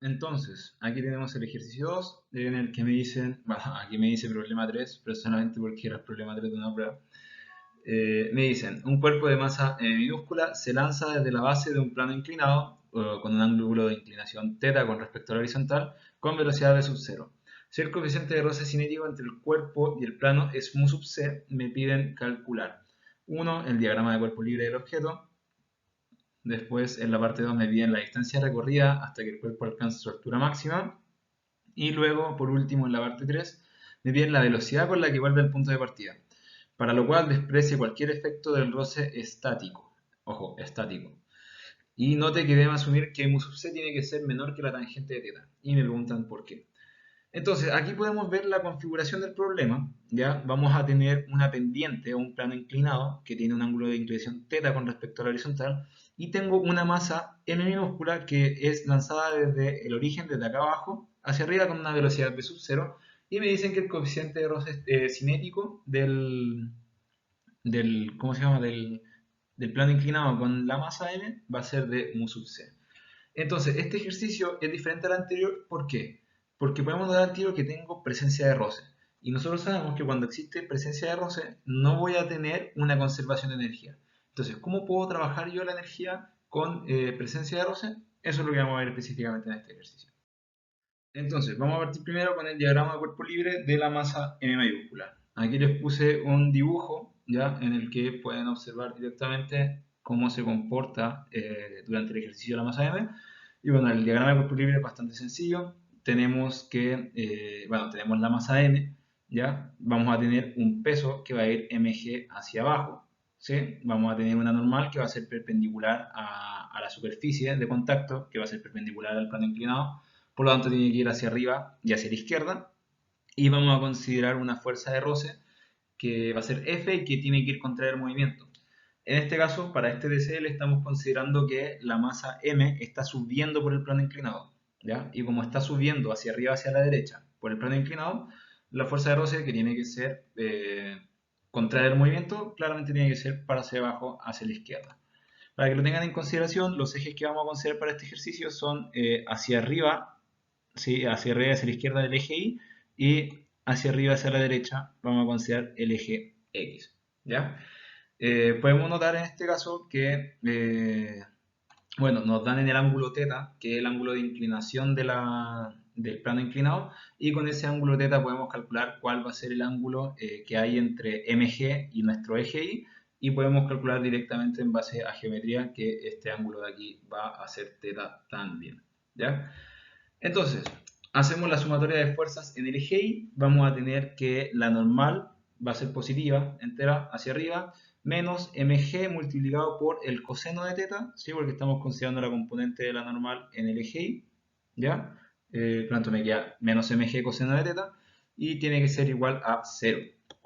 Entonces, aquí tenemos el ejercicio 2, en el que me dicen, bueno, aquí me dice problema 3, pero solamente porque era el problema 3 de una prueba. Me dicen, un cuerpo de masa minúscula se lanza desde la base de un plano inclinado, con un ángulo de inclinación θ con respecto a la horizontal, con velocidad v sub 0. Si el coeficiente de roce cinético entre el cuerpo y el plano es mu sub c, me piden calcular. 1, el diagrama de cuerpo libre del objeto. Después, en la parte 2 me piden la distancia recorrida hasta que el cuerpo alcance su altura máxima. Y luego, por último, en la parte 3, me piden la velocidad con la que vuelve al punto de partida, para lo cual desprecie cualquier efecto del roce estático. Ojo, estático. Y note que deben asumir que mu sub c tiene que ser menor que la tangente de θ. Y me preguntan por qué. Entonces, aquí podemos ver la configuración del problema. ¿Ya? Vamos a tener una pendiente o un plano inclinado que tiene un ángulo de inclinación θ con respecto a la horizontal. Y tengo una masa m minúscula que es lanzada desde el origen, desde acá abajo, hacia arriba con una velocidad v sub 0. Y me dicen que el coeficiente de roce cinético ¿cómo se llama? Del plano inclinado con la masa m va a ser de mu sub c. Entonces, este ejercicio es diferente al anterior, ¿por qué? Porque podemos dar al tiro que tengo presencia de roce. Y nosotros sabemos que cuando existe presencia de roce, no voy a tener una conservación de energía. Entonces, ¿cómo puedo trabajar yo la energía con presencia de roce? Eso es lo que vamos a ver específicamente en este ejercicio. Entonces, vamos a partir primero con el diagrama de cuerpo libre de la masa M mayúscula. Aquí les puse un dibujo, ¿ya? En el que pueden observar directamente cómo se comporta durante el ejercicio de la masa M. Y bueno, el diagrama de cuerpo libre es bastante sencillo. Tenemos tenemos la masa M, ¿ya? Vamos a tener un peso que va a ir mg hacia abajo, ¿sí? Vamos a tener una normal que va a ser perpendicular a la superficie de contacto, que va a ser perpendicular al plano inclinado, por lo tanto tiene que ir hacia arriba y hacia la izquierda. Y vamos a considerar una fuerza de roce que va a ser F y que tiene que ir contra el movimiento. En este caso, para este DCL estamos considerando que la masa M está subiendo por el plano inclinado, ¿ya? Y como está subiendo hacia arriba, hacia la derecha, por el plano inclinado, la fuerza de roce que tiene que ser contraria al movimiento, claramente tiene que ser para hacia abajo, hacia la izquierda. Para que lo tengan en consideración, los ejes que vamos a considerar para este ejercicio son hacia arriba, ¿sí? Hacia arriba, hacia la izquierda del eje Y, y hacia arriba, hacia la derecha, vamos a considerar el eje X, ¿ya? Podemos notar en este caso que, bueno, nos dan en el ángulo θ, que es el ángulo de inclinación del plano inclinado, y con ese ángulo θ podemos calcular cuál va a ser el ángulo que hay entre MG y nuestro eje Y podemos calcular directamente en base a geometría que este ángulo de aquí va a ser θ también, ¿ya? Entonces, hacemos la sumatoria de fuerzas en el eje Y, vamos a tener que la normal va a ser positiva, entera, hacia arriba, menos mg multiplicado por el coseno de θ, ¿sí? Porque estamos considerando la componente de la normal en el eje Y, ¿ya? Por lo tanto me queda menos mg coseno de θ, y tiene que ser igual a 0,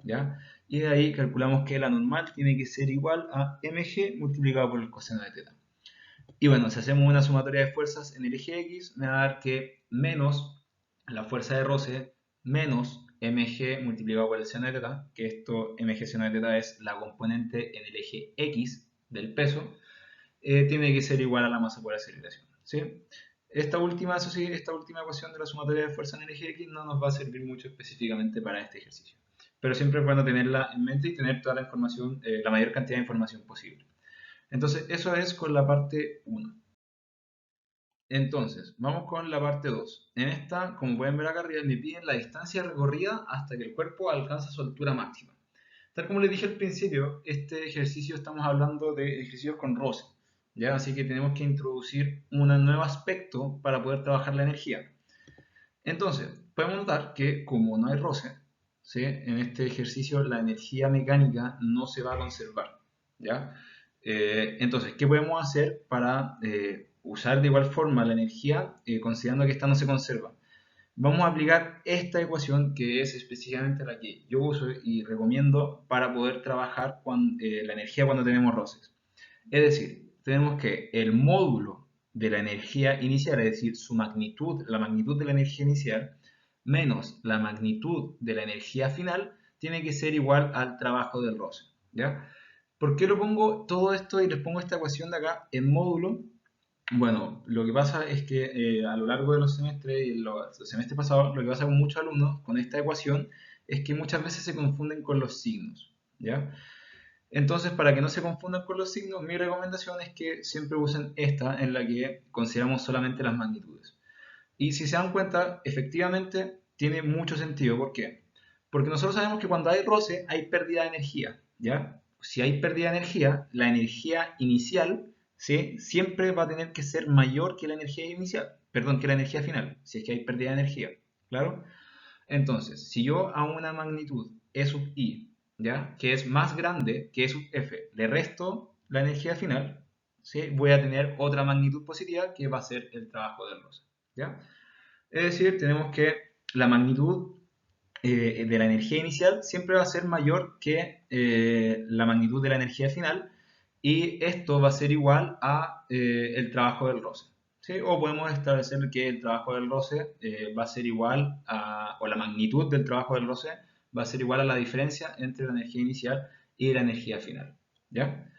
¿ya? Y de ahí calculamos que la normal tiene que ser igual a mg multiplicado por el coseno de θ. Y bueno, si hacemos una sumatoria de fuerzas en el eje X, me va a dar que menos la fuerza de roce menos mg multiplicado por el seno de θ, que esto mg seno de θ es la componente en el eje X del peso, tiene que ser igual a la masa por aceleración, ¿sí? Esta última, eso sí, esta última ecuación de la sumatoria de fuerza en el eje X no nos va a servir mucho específicamente para este ejercicio. Pero siempre es bueno tenerla en mente y tener toda la información, la mayor cantidad de información posible. Entonces, eso es con la parte 1. Entonces, vamos con la parte 2. En esta, como pueden ver acá arriba, me piden la distancia recorrida hasta que el cuerpo alcanza su altura máxima. Tal como les dije al principio, este ejercicio estamos hablando de ejercicios con roce, ¿ya? Así que tenemos que introducir un nuevo aspecto para poder trabajar la energía. Entonces, podemos notar que como no hay roce, ¿sí? En este ejercicio la energía mecánica no se va a conservar, ¿ya? Entonces, ¿qué podemos hacer para usar de igual forma la energía considerando que esta no se conserva? Vamos a aplicar esta ecuación que es específicamente la que yo uso y recomiendo para poder trabajar con la energía cuando tenemos roces. Es decir, tenemos que el módulo de la energía inicial, es decir, su magnitud, la magnitud de la energía inicial, menos la magnitud de la energía final, tiene que ser igual al trabajo del roce, ¿ya? ¿Por qué lo pongo todo esto y les pongo esta ecuación de acá en módulo? Bueno, lo que pasa es que a lo largo de los semestres y los semestres pasados, lo que pasa con muchos alumnos con esta ecuación es que muchas veces se confunden con los signos, ¿ya? Entonces, para que no se confundan con los signos, mi recomendación es que siempre usen esta en la que consideramos solamente las magnitudes. Y si se dan cuenta, efectivamente tiene mucho sentido. ¿Por qué? Porque nosotros sabemos que cuando hay roce hay pérdida de energía, ¿ya? Si hay pérdida de energía, la energía inicial, ¿sí? Siempre va a tener que ser mayor que la energía inicial, perdón, que la energía final, si es que hay pérdida de energía, ¿claro? Entonces, si yo a una magnitud E sub i, ¿ya? Que es más grande que E sub f, le resto la energía final, ¿sí? Voy a tener otra magnitud positiva que va a ser el trabajo del roce, ¿ya? Es decir, tenemos que la magnitud de la energía inicial siempre va a ser mayor que la magnitud de la energía final y esto va a ser igual a el trabajo del roce. ¿Sí? O podemos establecer que el trabajo del roce va a ser igual a, o la magnitud del trabajo del roce va a ser igual a la diferencia entre la energía inicial y la energía final. ¿Ya?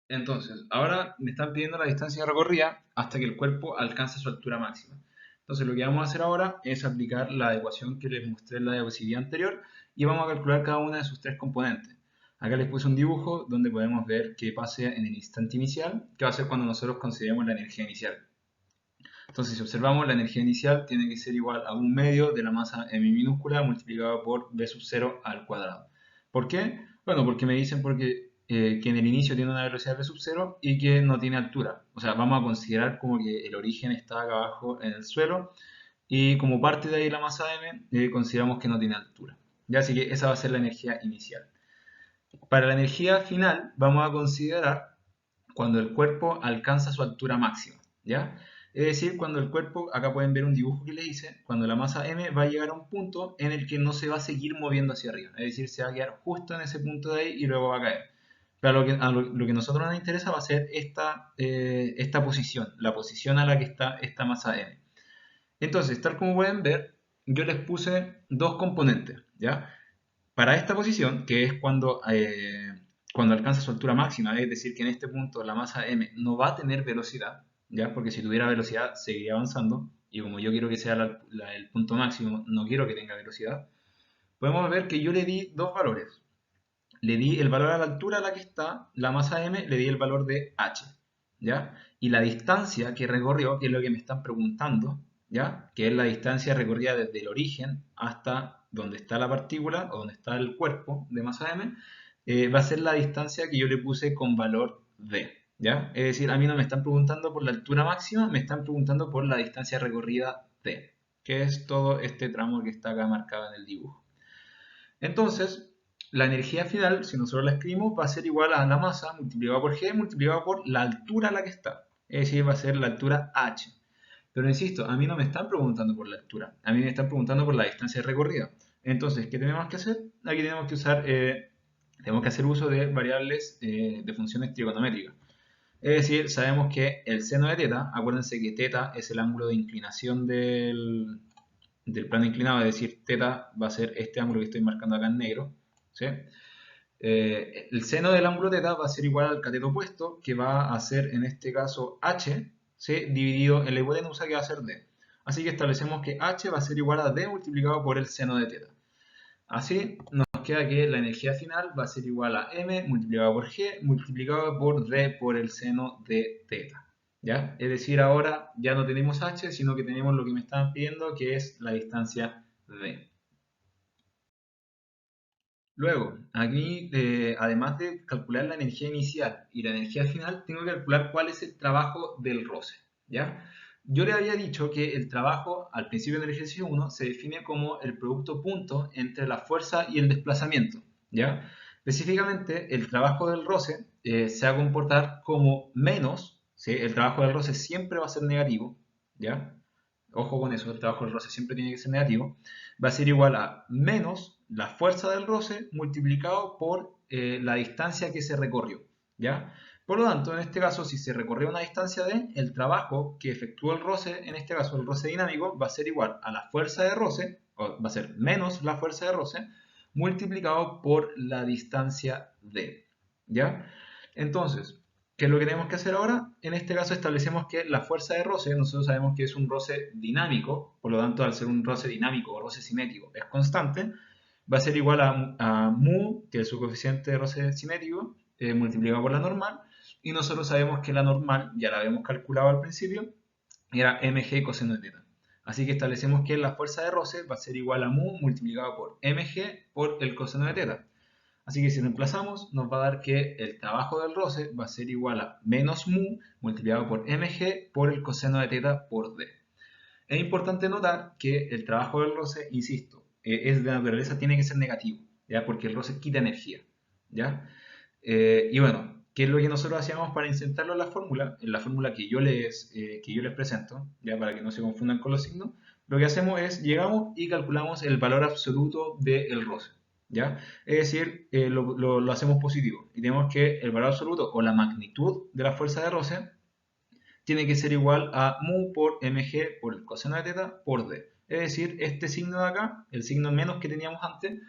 Entonces, ahora me están pidiendo la distancia recorrida hasta que el cuerpo alcance su altura máxima. Entonces, lo que vamos a hacer ahora es aplicar la ecuación que les mostré en la diapositiva anterior y vamos a calcular cada una de sus tres componentes. Acá les puse un dibujo donde podemos ver qué pasa en el instante inicial, que va a ser cuando nosotros consideremos la energía inicial. Entonces, si observamos, la energía inicial tiene que ser igual a un medio de la masa m minúscula multiplicado por b sub 0 al cuadrado. ¿Por qué? Bueno, porque me dicen que en el inicio tiene una velocidad b sub 0 y que no tiene altura. O sea, vamos a considerar como que el origen está acá abajo en el suelo y como parte de ahí la masa m, consideramos que no tiene altura. Ya, así que esa va a ser la energía inicial. Para la energía final, vamos a considerar cuando el cuerpo alcanza su altura máxima, ¿ya? Es decir, cuando el cuerpo, acá pueden ver un dibujo que le hice, cuando la masa m va a llegar a un punto en el que no se va a seguir moviendo hacia arriba, es decir, se va a quedar justo en ese punto de ahí y luego va a caer. Pero lo que a nosotros nos interesa va a ser esta posición, la posición a la que está esta masa m. Entonces, tal como pueden ver, yo les puse dos componentes, ¿ya? Para esta posición, que es cuando alcanza su altura máxima, es decir, que en este punto la masa m no va a tener velocidad, ¿ya? Porque si tuviera velocidad seguiría avanzando, y como yo quiero que sea el punto máximo, no quiero que tenga velocidad, podemos ver que yo le di dos valores. Le di el valor a la altura a la que está la masa m, le di el valor de h, ¿ya? Y la distancia que recorrió, que es lo que me están preguntando, ¿ya? Que es la distancia recorrida desde el origen hasta donde está la partícula o donde está el cuerpo de masa m, va a ser la distancia que yo le puse con valor d, ¿ya? Es decir, a mí no me están preguntando por la altura máxima, me están preguntando por la distancia recorrida d, que es todo este tramo que está acá marcado en el dibujo. Entonces, la energía final, si nosotros la escribimos, va a ser igual a la masa multiplicado por g multiplicado por la altura a la que está. Es decir, va a ser la altura h. Pero insisto, a mí no me están preguntando por la altura, a mí me están preguntando por la distancia recorrida. Entonces, ¿qué tenemos que hacer? Aquí tenemos que hacer uso de variables de funciones trigonométricas. Es decir, sabemos que el seno de teta, acuérdense que teta es el ángulo de inclinación del plano inclinado, es decir, teta va a ser este ángulo que estoy marcando acá en negro, ¿sí? El seno del ángulo teta va a ser igual al cateto opuesto, que va a ser en este caso h, ¿sí? Dividido en la hipotenusa, que va a ser d. Así que establecemos que h va a ser igual a d multiplicado por el seno de teta. Así nos queda que la energía final va a ser igual a m multiplicado por g multiplicado por d por el seno de teta. ¿Ya? Es decir, ahora ya no tenemos h, sino que tenemos lo que me estaban pidiendo, que es la distancia d. Luego, aquí, además de calcular la energía inicial y la energía final, tengo que calcular cuál es el trabajo del roce, ¿ya? Yo le había dicho que el trabajo, al principio del ejercicio 1, se define como el producto punto entre la fuerza y el desplazamiento, ¿ya? Específicamente, el trabajo del roce se va a comportar como menos, ¿sí? El trabajo del roce siempre va a ser negativo, ¿ya? Ojo con eso, el trabajo del roce siempre tiene que ser negativo, va a ser igual a menos la fuerza del roce multiplicado por la distancia que se recorrió, ¿ya? Por lo tanto, en este caso, si se recorrió una distancia d, el trabajo que efectuó el roce, en este caso el roce dinámico, va a ser igual a la fuerza de roce, o va a ser menos la fuerza de roce, multiplicado por la distancia d, ¿ya? Entonces, ¿Qué es lo que tenemos que hacer ahora? En este caso establecemos que la fuerza de roce, nosotros sabemos que es un roce dinámico, por lo tanto al ser un roce dinámico o roce cinético es constante, va a ser igual a mu, que es su coeficiente de roce cinético, multiplicado por la normal, y nosotros sabemos que la normal, ya la habíamos calculado al principio, era mg coseno de teta. Así que establecemos que la fuerza de roce va a ser igual a mu multiplicado por mg por el coseno de teta. Así que si reemplazamos, nos va a dar que el trabajo del roce va a ser igual a menos mu multiplicado por mg por el coseno de teta por d. Es importante notar que el trabajo del roce, insisto, es de naturaleza, tiene que ser negativo, ¿ya? Porque el roce quita energía, ¿ya? Y bueno, ¿qué es lo que nosotros hacíamos para insertarlo en la fórmula? En la fórmula que yo les presento, ya para que no se confundan con los signos, lo que hacemos es, llegamos y calculamos el valor absoluto del roce, ¿ya? Es decir, lo hacemos positivo y tenemos que el valor absoluto o la magnitud de la fuerza de roce tiene que ser igual a mu por mg por el coseno de teta por d. Es decir, este signo de acá, el signo menos que teníamos antes,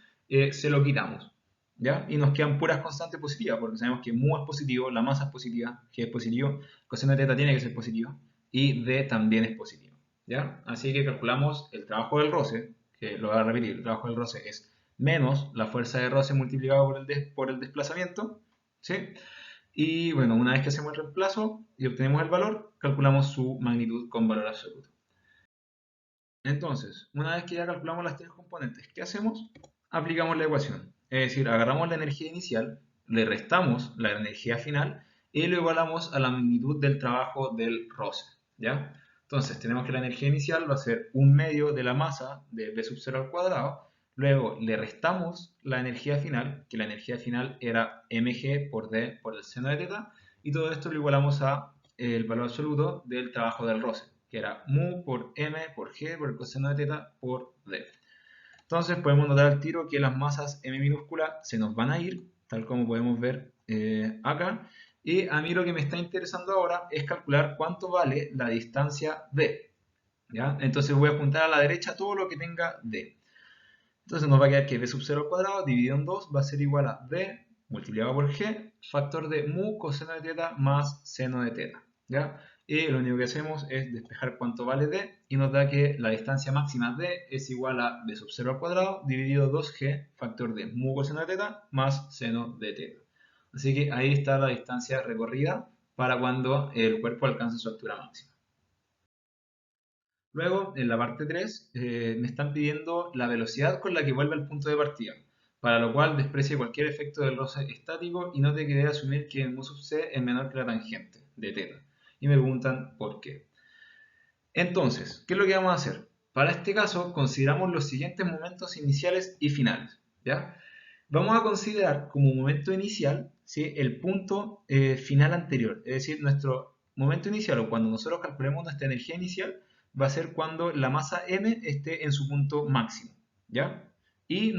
se lo quitamos, ¿ya? Y nos quedan puras constantes positivas, porque sabemos que mu es positivo, la masa es positiva, g es positivo, coseno de teta tiene que ser positivo, y d también es positivo, ¿ya? Así que calculamos el trabajo del roce, que lo voy a repetir, el trabajo del roce es menos la fuerza de roce multiplicado por el desplazamiento, ¿sí? Y bueno, una vez que hacemos el reemplazo y obtenemos el valor, calculamos su magnitud con valor absoluto. Entonces, una vez que ya calculamos las tres componentes, ¿qué hacemos? Aplicamos la ecuación. Es decir, agarramos la energía inicial, le restamos la energía final y lo igualamos a la magnitud del trabajo del roce, ¿ya? Entonces, tenemos que la energía inicial va a ser un medio de la masa de B sub 0 al cuadrado. Luego le restamos la energía final, que la energía final era mg por d por el seno de teta, y todo esto lo igualamos a el valor absoluto del trabajo del roce, que era mu por m por g por el coseno de teta por d. Entonces podemos notar al tiro que las masas m minúscula se nos van a ir, tal como podemos ver acá. Y a mí lo que me está interesando ahora es calcular cuánto vale la distancia d, ¿ya? Entonces voy a apuntar a la derecha todo lo que tenga d. Entonces nos va a quedar que b sub 0 al cuadrado dividido en 2 va a ser igual a d multiplicado por g, factor de mu coseno de teta más seno de teta, ¿ya? Y lo único que hacemos es despejar cuánto vale d y nos da que la distancia máxima d es igual a b sub 0 al cuadrado dividido 2g, factor de mu coseno de teta más seno de teta. Así que ahí está la distancia recorrida para cuando el cuerpo alcance su altura máxima. Luego, en la parte 3, me están pidiendo la velocidad con la que vuelve al punto de partida, para lo cual desprecie cualquier efecto del roce estático y no te quede asumir que el mu sub c es menor que la tangente de teta. Y me preguntan por qué. Entonces, ¿qué es lo que vamos a hacer? Para este caso, consideramos los siguientes momentos iniciales y finales, ¿ya? Vamos a considerar como momento inicial, ¿sí?, el punto final anterior, es decir, nuestro momento inicial o cuando nosotros calculemos nuestra energía inicial va a ser cuando la masa m esté en su punto máximo, ¿ya? Y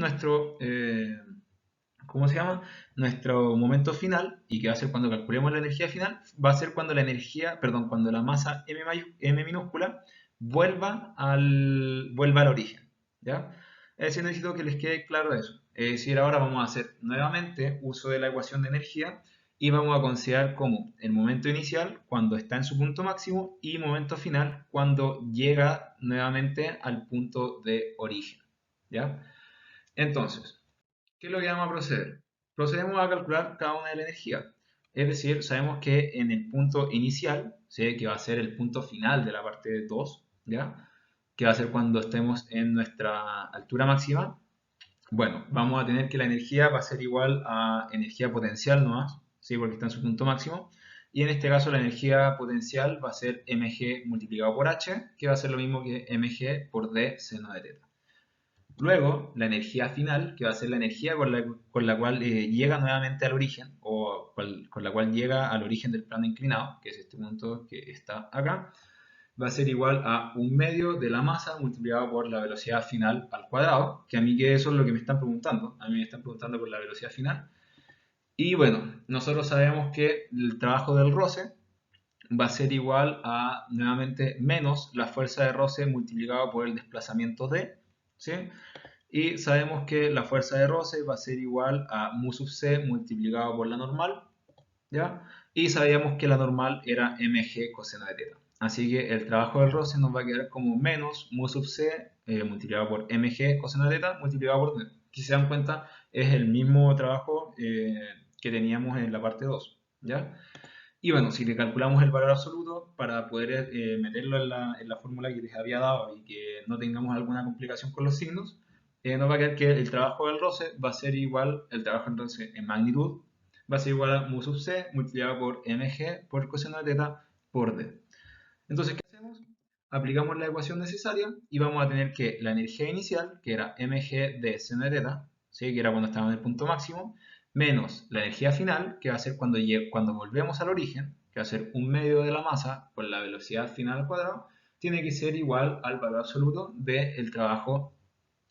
¿cómo se llama? Nuestro momento final, y que va a ser cuando calculemos la energía final, va a ser cuando la energía, perdón, cuando la masa m minúscula vuelva al origen, ¿ya? Es decir, necesito que les quede claro eso. Es decir, ahora vamos a hacer nuevamente uso de la ecuación de energía y vamos a considerar como el momento inicial cuando está en su punto máximo y momento final cuando llega nuevamente al punto de origen, ¿ya? Entonces, ¿qué es lo que vamos a proceder? Procedemos a calcular cada una de la energía. Es decir, sabemos que en el punto inicial, ¿sí?, que va a ser el punto final de la parte 2, ¿ya?, que va a ser cuando estemos en nuestra altura máxima. Bueno, vamos a tener que la energía va a ser igual a energía potencial nomás, ¿sí?, porque está en su punto máximo. Y en este caso la energía potencial va a ser mg multiplicado por h, que va a ser lo mismo que mg por d seno de teta. Luego, la energía final, que va a ser la energía con la cual llega nuevamente al origen, o con la cual llega al origen del plano inclinado, que es este punto que está acá, va a ser igual a un medio de la masa multiplicado por la velocidad final al cuadrado, que a mí que eso es lo que me están preguntando, a mí me están preguntando por la velocidad final. Y bueno, nosotros sabemos que el trabajo del roce va a ser igual a, nuevamente, menos la fuerza de roce multiplicado por el desplazamiento d, ¿sí? Y sabemos que la fuerza de roce va a ser igual a mu sub c multiplicado por la normal, ¿ya? y sabíamos que la normal era mg coseno de teta. Así que el trabajo del roce nos va a quedar como menos mu sub c multiplicado por mg coseno de teta multiplicado por d. Si se dan cuenta, es el mismo trabajo que teníamos en la parte 2, ¿ya? Y bueno, si le calculamos el valor absoluto para poder meterlo en la fórmula que les había dado y que no tengamos alguna complicación con los signos, nos va a quedar que el trabajo del roce va a ser igual, el trabajo entonces en magnitud, va a ser igual a mu sub c multiplicado por mg por coseno de teta por d. Entonces, ¿qué hacemos? Aplicamos la ecuación necesaria y vamos a tener que la energía inicial, que era mg de seno de teta, ¿sí? Que era cuando estábamos en el punto máximo, menos la energía final, que va a ser cuando volvemos al origen, que va a ser un medio de la masa por la velocidad final al cuadrado, tiene que ser igual al valor absoluto del trabajo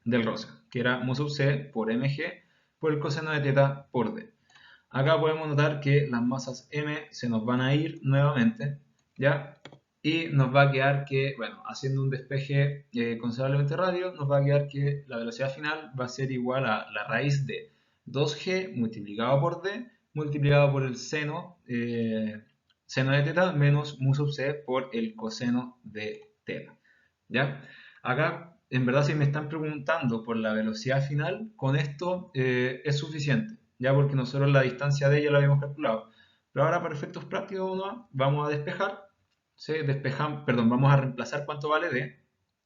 del roce, que era mu sub c por mg por el coseno de teta por d. Acá podemos notar que las masas m se nos van a ir nuevamente, ¿ya? Y nos va a quedar que, bueno, haciendo un despeje considerablemente rápido, nos va a quedar que la velocidad final va a ser igual a la raíz de 2g multiplicado por d multiplicado por el seno de teta menos mu sub c por el coseno de teta, ¿ya? Acá, en verdad, si me están preguntando por la velocidad final, con esto es suficiente, ya porque nosotros la distancia de ella la habíamos calculado. Pero ahora, para efectos prácticos, vamos a despejar, ¿sí? Perdón, vamos a reemplazar cuánto vale d.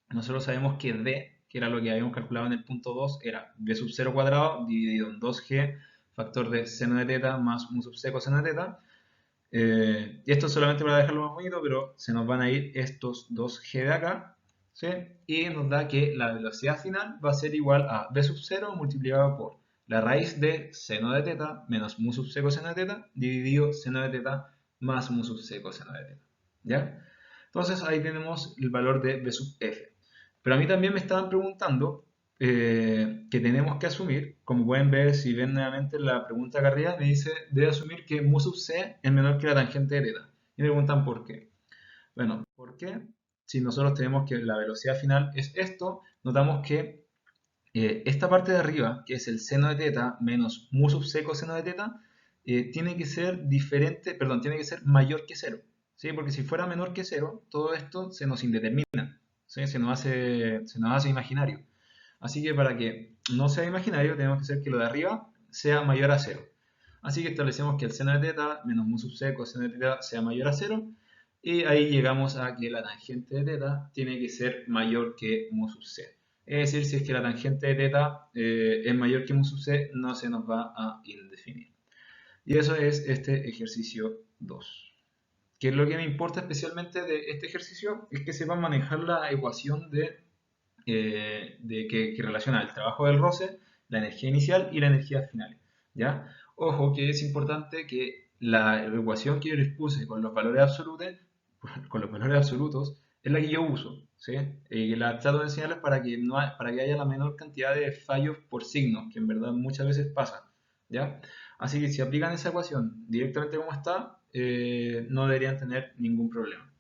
Nosotros sabemos que d, que era lo que habíamos calculado en el punto 2, era b sub 0 cuadrado dividido en 2g factor de seno de teta más mu sub c coseno de teta. Y esto solamente para dejarlo más bonito, pero se nos van a ir estos 2g de acá, ¿sí? Y nos da que la velocidad final va a ser igual a b sub 0 multiplicado por la raíz de seno de teta menos mu sub c coseno de teta dividido seno de teta más mu sub c coseno de teta, ¿ya? Entonces ahí tenemos el valor de b sub f. Pero a mí también me estaban preguntando que tenemos que asumir, como pueden ver si ven nuevamente la pregunta acá arriba, me dice, debe asumir que mu sub c es menor que la tangente de teta. Y me preguntan por qué. Bueno, ¿por qué? Si nosotros tenemos que la velocidad final es esto, notamos que esta parte de arriba, que es el seno de teta menos mu sub c coseno de teta, tiene que ser diferente, perdón, tiene que ser mayor que cero, ¿sí? Porque si fuera menor que cero, todo esto se nos indetermina, ¿sí? Se nos hace imaginario. Así que para que no sea imaginario, tenemos que hacer que lo de arriba sea mayor a cero. Así que establecemos que el seno de teta menos mu sub c coseno de teta sea mayor a cero. Y ahí llegamos a que la tangente de teta tiene que ser mayor que mu sub c. Es decir, si es que la tangente de teta es mayor que mu sub c, no se nos va a indefinir. Y eso es este ejercicio 2. Que es lo que me importa especialmente de este ejercicio, es que sepan manejar la ecuación que relaciona el trabajo del roce, la energía inicial y la energía final, ¿ya? Ojo que es importante que la ecuación que yo les puse con los valores absolutos es la que yo uso, ¿sí? Y la trato de enseñarles para que haya la menor cantidad de fallos por signos, que en verdad muchas veces pasa, ¿ya? Así que si aplican esa ecuación directamente como está, no deberían tener ningún problema.